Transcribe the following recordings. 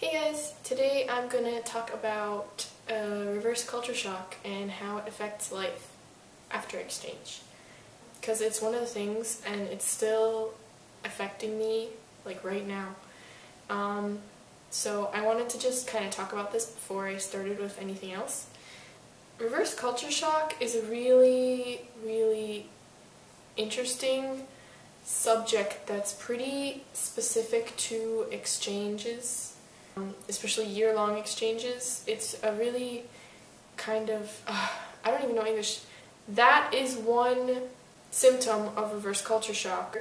Hey guys, today I'm gonna talk about reverse culture shock and how it affects life after exchange. Because it's one of the things and it's still affecting me like right now. So I wanted to just kind of talk about this before I started with anything else. Reverse culture shock is a really, really interesting subject that's pretty specific to exchanges. Especially year-long exchanges. It's a really kind of, I don't even know English. That is one symptom of reverse culture shock.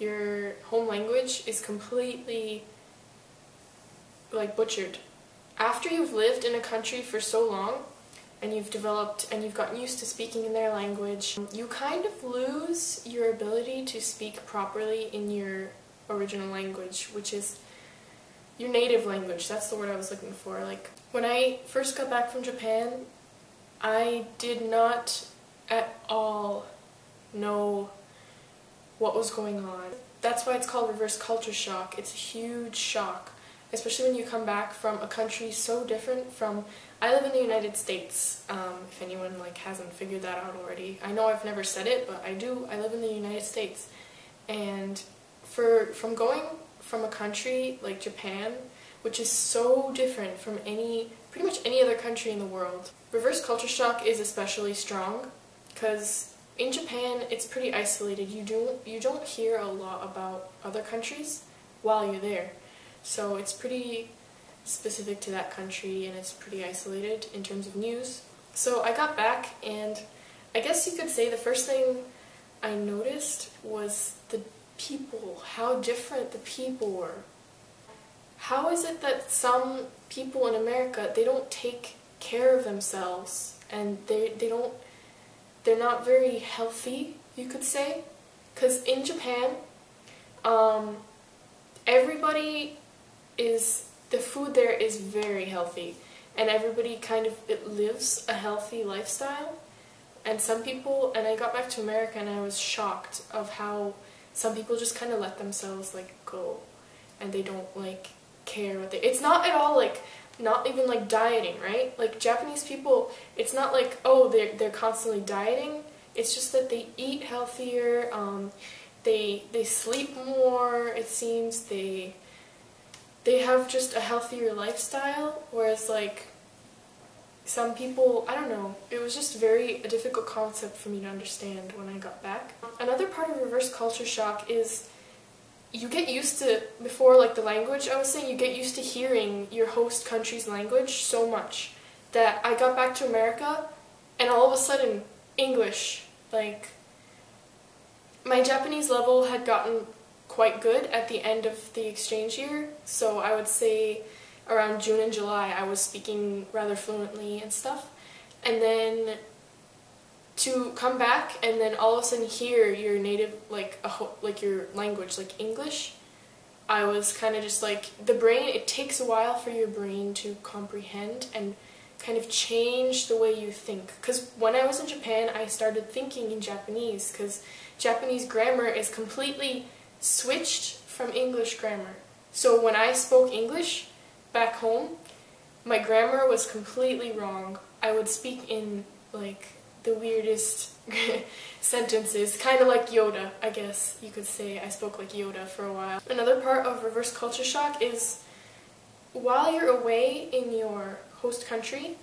Your home language is completely like butchered. After you've lived in a country for so long and you've developed and you've gotten used to speaking in their language, you kind of lose your ability to speak properly in your original language, which is your native language. That's the word I was looking for. Like, when I first got back from Japan, I did not at all know what was going on. That's why it's called reverse culture shock. It's a huge shock, especially when you come back from a country so different from... I live in the United States, if anyone hasn't figured that out already. I know I've never said it, but I do. I live in the United States. And from going from a country like Japan, which is so different from pretty much any other country in the world. Reverse culture shock is especially strong because in Japan it's pretty isolated. You don't hear a lot about other countries while you're there. So it's pretty specific to that country and it's pretty isolated in terms of news. So I got back and I guess you could say the first thing I noticed was the people, how different the people were. How is it that some people in America, they don't take care of themselves and they're not very healthy, you could say? Because in Japan, the food there is very healthy and everybody kind of lives a healthy lifestyle. And some people, and I got back to America and I was shocked of how some people just kind of let themselves go and they don't care what it's not at all not even dieting, right? Japanese people, it's not oh they're constantly dieting. It's just that they eat healthier, they sleep more, it seems, they have just a healthier lifestyle, whereas some people, I don't know, it was just a difficult concept for me to understand when I got back. Another part of reverse culture shock is you get used to, before the language I was saying, you get used to hearing your host country's language so much that I got back to America and all of a sudden English, my Japanese level had gotten quite good at the end of the exchange year, so I would say around June and July I was speaking rather fluently and stuff, and then to come back and then all of a sudden hear your native, your language, English, I was kind of just the brain, it takes a while for your brain to comprehend and kind of change the way you think. Because when I was in Japan, I started thinking in Japanese, because Japanese grammar is completely switched from English grammar. So when I spoke English back home, my grammar was completely wrong. I would speak in the weirdest sentences, kind of like Yoda, I guess you could say. I spoke like Yoda for a while. Another part of reverse culture shock is while you're away in your host country,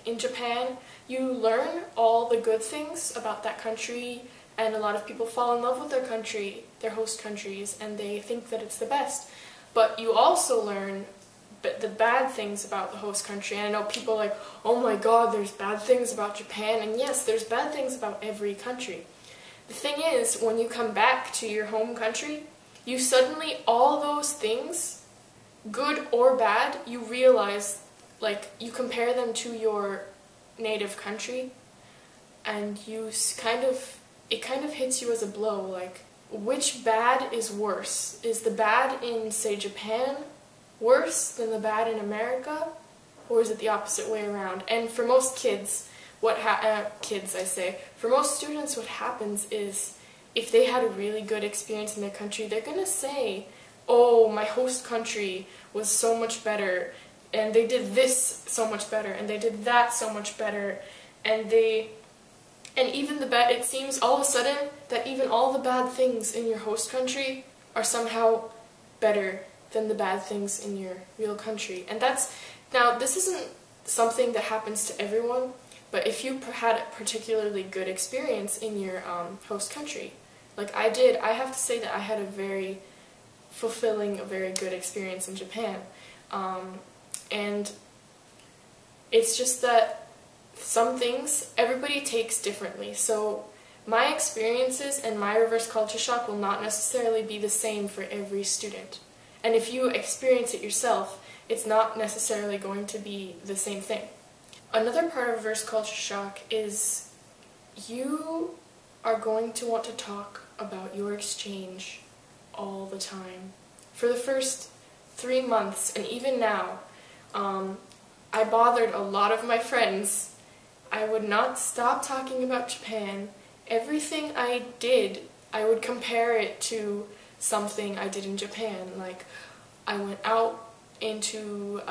in Japan, you learn all the good things about that country, and a lot of people fall in love with their country, their host countries, and they think that it's the best. But you also learn the bad things about the host country. And I know people are oh my god, there's bad things about Japan, and yes, there's bad things about every country. The thing is, when you come back to your home country, you suddenly, all those things, good or bad, you realize, you compare them to your native country, and it kind of hits you as a blow, which bad is worse? Is the bad in, say, Japan worse than the bad in America, or is it the opposite way around? And for most kids, for most students, what happens is if they had a really good experience in their country, they're gonna say oh, my host country was so much better, and they did this so much better, and they did that so much better, and even it seems all of a sudden that even all the bad things in your host country are somehow better than the bad things in your real country. And now this isn't something that happens to everyone, but if you had a particularly good experience in your host country, like I did, I have to say that I had a very fulfilling, a very good experience in Japan. And it's just that some things everybody takes differently. So my experiences and my reverse culture shock will not necessarily be the same for every student. And if you experience it yourself, it's not necessarily going to be the same thing. Another part of reverse culture shock is you are going to want to talk about your exchange all the time. For the first 3 months, and even now, I bothered a lot of my friends. I would not stop talking about Japan. Everything I did, I would compare it to something I did in Japan. Like, I went out into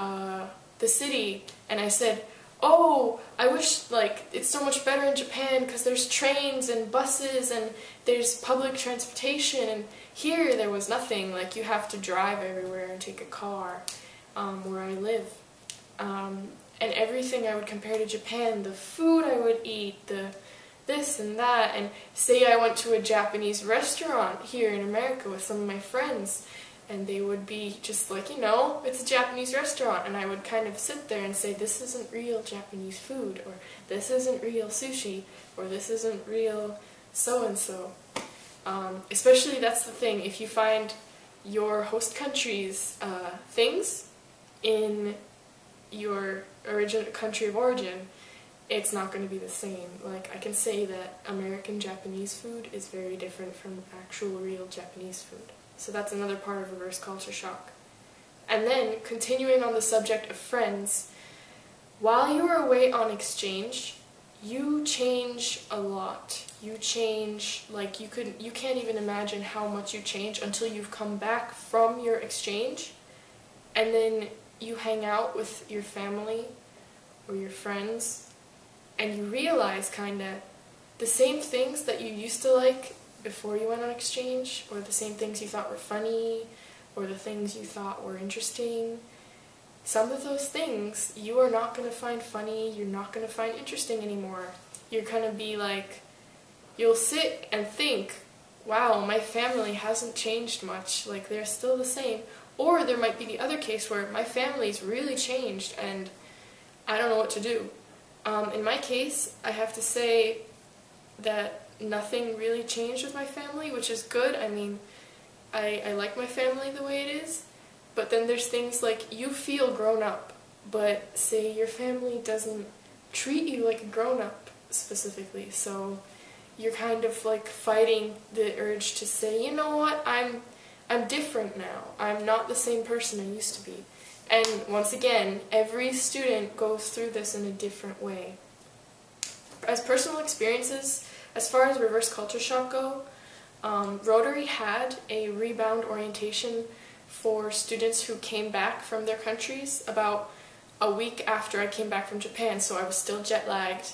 the city and I said, oh, I wish, like, it's so much better in Japan because there's trains and buses and there's public transportation, and here there was nothing. Like, you have to drive everywhere and take a car where I live. And everything I would compare to Japan, the food I would eat, the this and that, and say I went to a Japanese restaurant here in America with some of my friends, and they would be just like, you know, it's a Japanese restaurant, and I would kind of sit there and say, this isn't real Japanese food, or this isn't real sushi, or this isn't real so-and-so. Especially, that's the thing, if you find your host country's things in your country of origin, it's not going to be the same. Like, I can say that American Japanese food is very different from actual real Japanese food. So that's another part of reverse culture shock. And then, continuing on the subject of friends, while you are away on exchange, you change a lot. You change, like, you can't even imagine how much you change until you've come back from your exchange, and then you hang out with your family or your friends, and you realize kinda the same things that you used to like before you went on exchange, or the same things you thought were funny, or the things you thought were interesting. Some of those things you are not going to find funny, you're not going to find interesting anymore. You're going to be like, you'll sit and think, wow, my family hasn't changed much, like they're still the same. Or there might be the other case where my family's really changed and I don't know what to do. In my case, I have to say that nothing really changed with my family, which is good. I mean, I like my family the way it is, but then there's things like you feel grown up, but say your family doesn't treat you like a grown up specifically, so you're kind of like fighting the urge to say, you know what, I'm different now. I'm not the same person I used to be. And once again, every student goes through this in a different way. As personal experiences, as far as reverse culture shock go, Rotary had a rebound orientation for students who came back from their countries about a week after I came back from Japan, so I was still jet lagged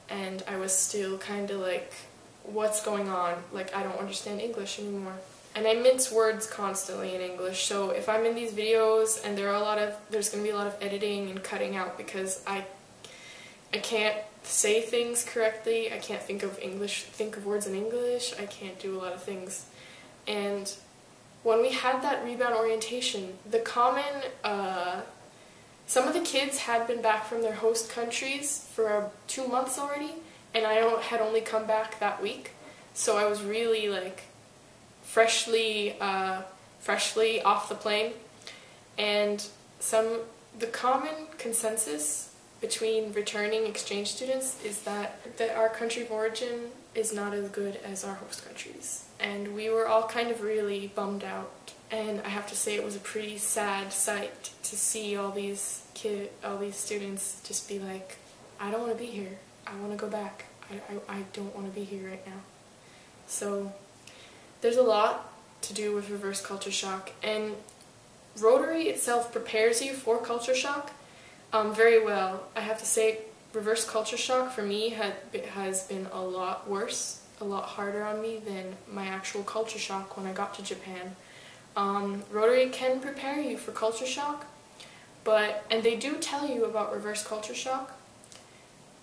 and I was still kind of like, what's going on? Like, I don't understand English anymore. And I mince words constantly in English, so if I'm in these videos and there's going to be a lot of editing and cutting out because I can't say things correctly, I can't think of words in English, I can't do a lot of things. And when we had that rebound orientation, some of the kids had been back from their host countries for 2 months already, and I had only come back that week, so I was really like freshly off the plane. And the common consensus between returning exchange students is that our country of origin is not as good as our host countries, and we were all kind of really bummed out. And I have to say, it was a pretty sad sight to see all these students just be like, I don't want to be here, I want to go back, I don't want to be here right now. So there's a lot to do with reverse culture shock, and Rotary itself prepares you for culture shock very well. I have to say, reverse culture shock for me has been a lot worse, a lot harder on me than my actual culture shock when I got to Japan. Rotary can prepare you for culture shock, and they do tell you about reverse culture shock,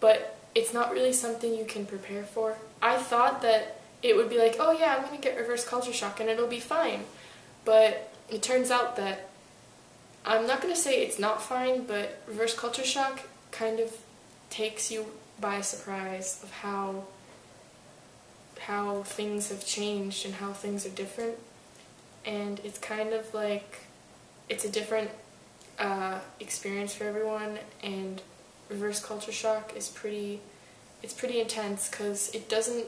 but it's not really something you can prepare for. I thought that it would be like, oh yeah, I'm going to get reverse culture shock and it'll be fine. But it turns out that, I'm not going to say it's not fine, but reverse culture shock kind of takes you by surprise of how things have changed and how things are different. And it's kind of like, it's a different experience for everyone, and reverse culture shock is pretty intense because it doesn't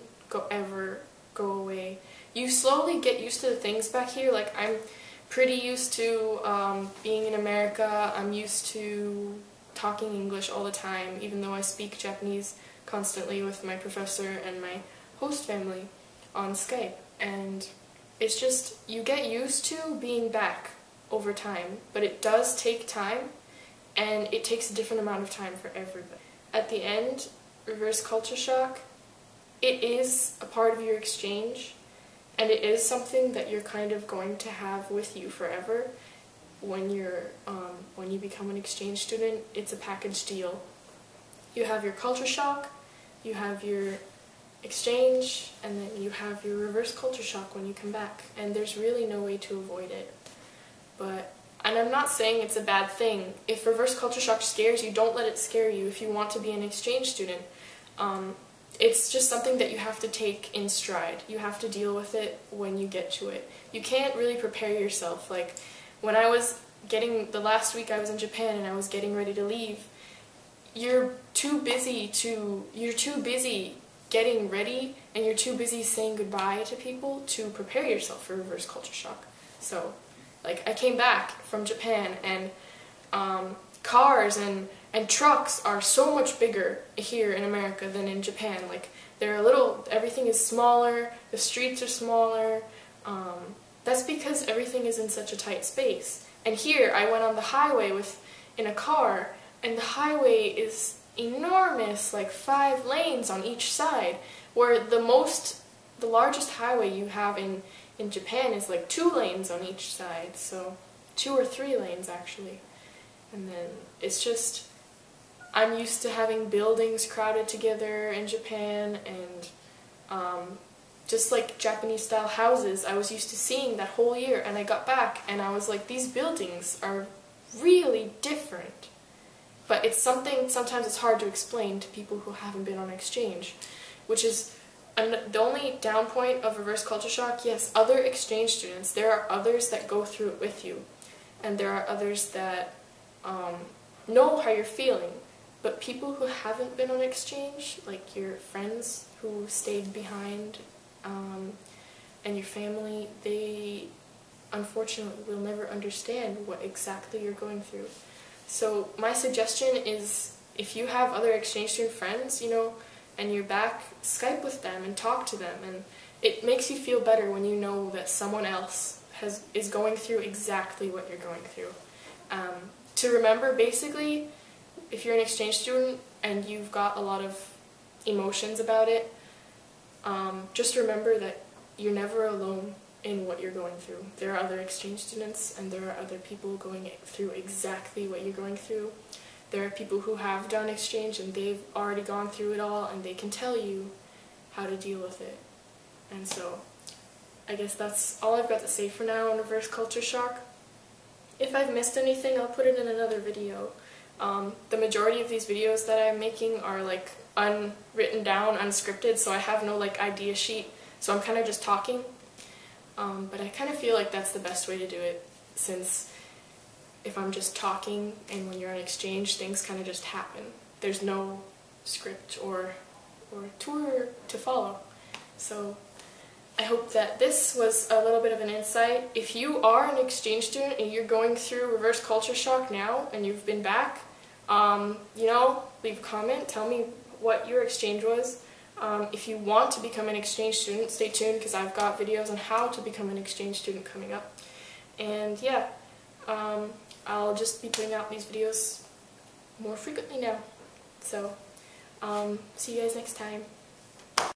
ever go away. You slowly get used to the things back here. Like, I'm pretty used to being in America. I'm used to talking English all the time, even though I speak Japanese constantly with my professor and my host family on Skype. And it's just, you get used to being back over time, but it does take time, and it takes a different amount of time for everybody. At the end, reverse culture shock, it is a part of your exchange, and it is something that you're kind of going to have with you forever. When you become an exchange student, it's a package deal. You have your culture shock, you have your exchange, and then you have your reverse culture shock when you come back, and there's really no way to avoid it. And I'm not saying it's a bad thing. If reverse culture shock scares you, don't let it scare you if you want to be an exchange student. It's just something that you have to take in stride. You have to deal with it when you get to it. You can't really prepare yourself. Like, when I was the last week I was in Japan and I was getting ready to leave, you're too busy getting ready, and you're too busy saying goodbye to people to prepare yourself for reverse culture shock. So, like, I came back from Japan, and cars and trucks are so much bigger here in America than in Japan. Like, everything is smaller, the streets are smaller. That's because everything is in such a tight space. And here, I went on the highway in a car, and the highway is enormous, like 5 lanes on each side, where the largest highway you have in Japan is like 2 lanes on each side, so 2 or 3 lanes actually. And then it's just, I'm used to having buildings crowded together in Japan, and just like Japanese style houses, I was used to seeing that whole year, and I got back and I was like, these buildings are really different. But it's something, sometimes it's hard to explain to people who haven't been on exchange, which is the only down point of reverse culture shock. Yes, other exchange students, there are others that go through it with you, and there are others that know how you're feeling, but people who haven't been on exchange, like your friends who stayed behind, and your family, they unfortunately will never understand what exactly you're going through. So my suggestion is, if you have other exchange student friends, and you're back, Skype with them and talk to them, and it makes you feel better when you know that someone else is going through exactly what you're going through. To remember, basically, if you're an exchange student and you've got a lot of emotions about it, just remember that you're never alone in what you're going through. There are other exchange students, and there are other people going through exactly what you're going through. There are people who have done exchange and they've already gone through it all, and they can tell you how to deal with it. And so, I guess that's all I've got to say for now on reverse culture shock. If I've missed anything, I'll put it in another video. The majority of these videos that I'm making are like unwritten down, unscripted, so I have no like idea sheet, so I'm kind of just talking. But I kind of feel like that's the best way to do it, since if I'm just talking, and when you're on exchange, things kind of just happen. There's no script or tour to follow. So I hope that this was a little bit of an insight. If you are an exchange student and you're going through reverse culture shock now and you've been back, leave a comment, tell me what your exchange was. If you want to become an exchange student, stay tuned because I've got videos on how to become an exchange student coming up. And yeah, I'll just be putting out these videos more frequently now. So, see you guys next time.